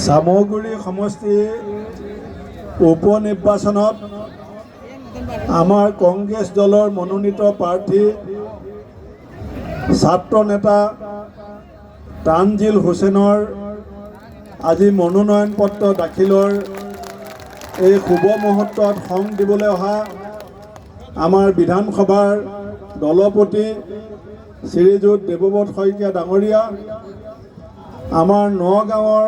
সামগুৰি সমষ্টি উপনিৰ্বাচনত আমাৰ কংগ্ৰেছ দলৰ মনোনীত প্ৰাৰ্থী ছাত্ৰ নেতা তানজিল হুছেইনৰ আজি মনোনয়ন পত্ৰ দাখিলৰ এই শুভ মুহূৰ্তত সং দিবলৈ অহা আমাৰ বিধানসভাৰ দলপতি শ্ৰীযুত দেৱব্ৰত শইকীয়া ডাঙৰীয়া, আমাৰ নগাঁৱৰ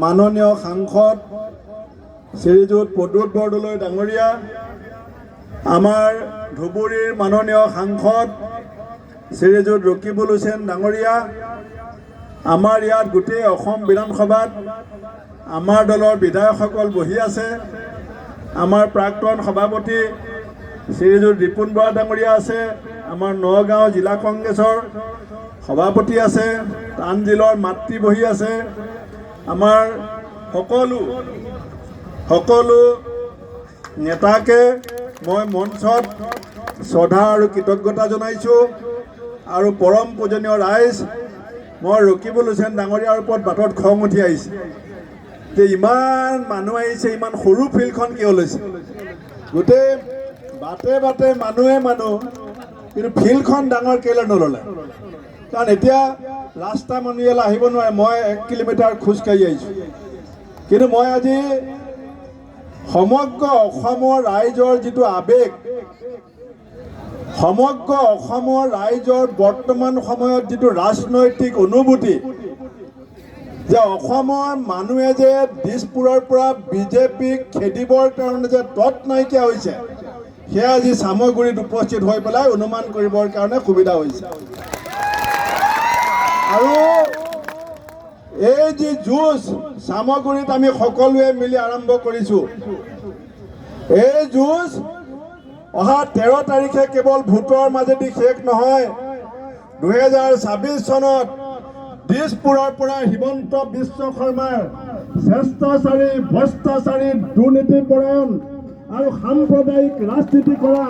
মাননীয় সাংসদ শ্ৰীযুত প্ৰদ্যুৎ বৰদলৈ ডাঙৰীয়া, আমাৰ ধুবুৰীৰ মাননীয় সাংসদ শ্ৰীযুত ৰকিবুল হুছেইন ডাঙৰীয়া, আমাৰ ইয়াত গোটেই অসম বিধানসভাত আমাৰ দলৰ বিধায়কসকল বহি আছে, আমাৰ প্ৰাক্তন সভাপতি শ্ৰীযুত ৰিপুণ বৰা ডাঙৰীয়া আছে, আমাৰ নগাঁও জিলা কংগ্ৰেছৰ সভাপতি আছে, তানজিলৰ মাতৃ বহি আছে, আমাৰ সকলো নেতাকে মই মঞ্চত শ্ৰদ্ধা আৰু কৃতজ্ঞতা জনাইছোঁ। আৰু পৰম পূজনীয় ৰাইজ, মই ৰকিবুল হুছেইন ডাঙৰীয়াৰ ওপৰত বাটত খং উঠি আহিছে যে ইমান মানুহ আহিছে, ইমান সৰু ফিল্ডখন কিয় লৈছে? গোটেই বাটে বাটে মানুহ, কিন্তু ফিল্ডখন ডাঙৰ কেলৈ নল'লে? কাৰণ এতিয়া ৰাস্তা মানুহ ইয়ালৈ আহিব নোৱাৰে। মই 1 কিলোমিটাৰ খোজকাঢ়ি আহিছোঁ, কিন্তু মই আজি সমগ্ৰ অসমৰ ৰাইজৰ যিটো আৱেগ, সমগ্ৰ অসমৰ ৰাইজৰ বৰ্তমান সময়ত যিটো ৰাজনৈতিক অনুভূতি, যে অসমৰ মানুহে যে দিছপুৰৰ পৰা বিজেপিক খেদিবৰ কাৰণে যে তৎ নাইকিয়া হৈছে, সেয়া আজি চামগুৰিত উপস্থিত হৈ পেলাই অনুমান কৰিবৰ কাৰণে সুবিধা হৈছে। আৰু এই যি যুঁজ চামগুৰিত আমি সকলোৱে মিলি আৰম্ভ কৰিছোঁ, এই যুঁজ অহা 13 তাৰিখে কেৱল ভোটৰ মাজেদি শেষ নহয়। 2026 চনত দিছপুৰৰ পৰা হিমন্ত বিশ্ব শৰ্মাৰ স্বেচ্ছাচাৰী, ভ্ৰষ্টাচাৰী, দুৰ্নীতিপৰায়ণ আৰু সাম্প্ৰদায়িক ৰাজনীতি কৰা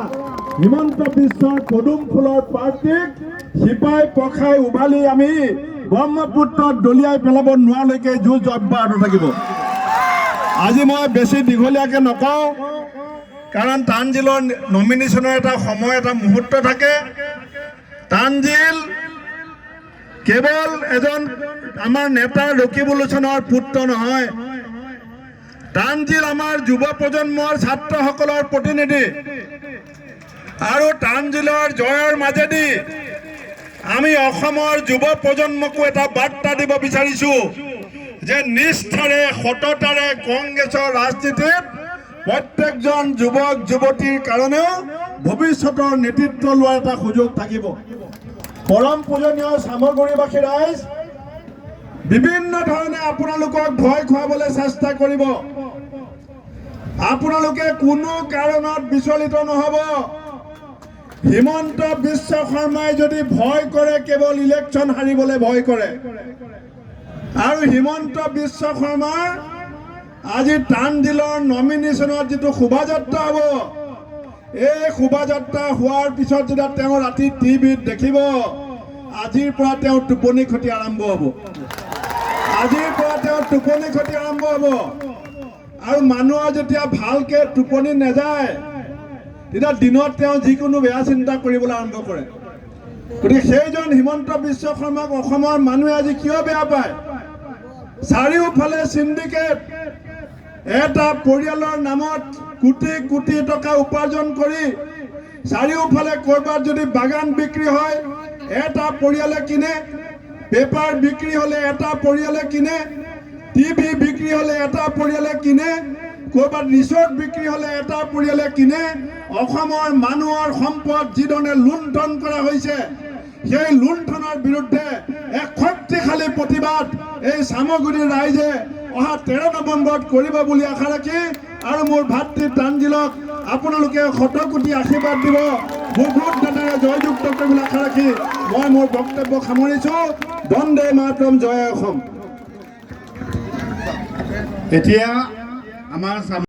হিমন্ত বিশ্বৰ পদুম ফুলৰ পাৰ্টিক শিপাই পখাই উভালি আমি ব্ৰহ্মপুত্ৰত দলিয়াই পেলাব নোৱাৰালৈকে যুঁজ অব্যাহত থাকিব। আজি মই বেছি দীঘলীয়াকৈ নকওঁ, কাৰণ তানজিলৰ নমিনেশ্যনৰ এটা সময়, এটা মুহূৰ্ত থাকে। তানজিল কেৱল এজন আমাৰ নেতা ৰকিবুল হুছেইনৰ পুত্ৰ নহয়, তানজিল আমাৰ যুৱ প্ৰজন্মৰ ছাত্ৰসকলৰ প্ৰতিনিধি। আৰু তানজিলৰ জয়ৰ মাজেদি আমি অসমৰ যুৱ প্ৰজন্মকো এটা বাৰ্তা দিব বিচাৰিছোঁ যে নিষ্ঠাৰে, সততাৰে কংগ্ৰেছৰ ৰাজনীতিত প্ৰত্যেকজন যুৱক যুৱতীৰ কাৰণেও ভৱিষ্যতৰ নেতৃত্ব লোৱাৰ এটা সুযোগ থাকিব। পৰম পূজনীয় চামগুৰিবাসী ৰাইজ, বিভিন্ন ধৰণে আপোনালোকক ভয় খুৱাবলৈ চেষ্টা কৰিব। আপোনালোকে কোনো কাৰণত বিচলিত নহ'ব। হিমন্ত বিশ্ব শৰ্মাই যদি ভয় কৰে, কেৱল ইলেকশ্যন হাৰিবলৈ ভয় কৰে। আৰু হিমন্ত বিশ্ব শৰ্মাৰ আজি তানজিলৰ নমিনেশ্যনত যিটো শোভাযাত্ৰা হ'ব, এই শোভাযাত্ৰা হোৱাৰ পিছত যেতিয়া তেওঁ ৰাতি টিভিত দেখিব, আজিৰ পৰা তেওঁৰ টোপনি ক্ষতি আৰম্ভ হ'ব। আজিৰ পৰা তেওঁৰ টোপনি ক্ষতি আৰম্ভ হ'ব। আৰু মানুহৰ যেতিয়া ভালকৈ টোপনি নাযায়, তেতিয়া দিনত তেওঁ যিকোনো বেয়া চিন্তা কৰিবলৈ আৰম্ভ কৰে। গতিকে সেইজন হিমন্ত বিশ্ব শৰ্মাক অসমৰ মানুহে আজি কিয় বেয়া পায়? চাৰিওফালে চিণ্ডিকেট, এটা পৰিয়ালৰ নামত কোটি কোটি টকা উপাৰ্জন কৰি চাৰিওফালে ক'ৰবাত যদি বাগান বিক্ৰী হয় এটা পৰিয়ালে কিনে, পেপাৰ বিক্ৰী হ'লে এটা পৰিয়ালে কিনে, টিভি বিক্ৰী হ'লে এটা পৰিয়ালে কিনে, ক'ৰবাত ৰিচৰ্ট বিক্ৰী হ'লে এটা পৰিয়ালে কিনে। অসমৰ মানুহৰ সম্পদ যিধৰণে লুণ্ঠন কৰা হৈছে, সেই লুণ্ঠনৰ বিৰুদ্ধে এক শক্তিশালী প্ৰতিবাদ এই চামগুৰিৰ ৰাইজে অহা 13 নৱেম্বৰত কৰিব বুলি আশা ৰাখি, আৰু মোৰ ভাতৃ তানজিলক আপোনালোকে শতকোটি আশীৰ্বাদ দিব, বহুত নেতাৰে জয়যুক্ত কৰিবলৈ আশা ৰাখি মই মোৰ বক্তব্য সামৰিছোঁ। বন্দে মাতৰম, জয় অসম। এতিয়া আমাৰ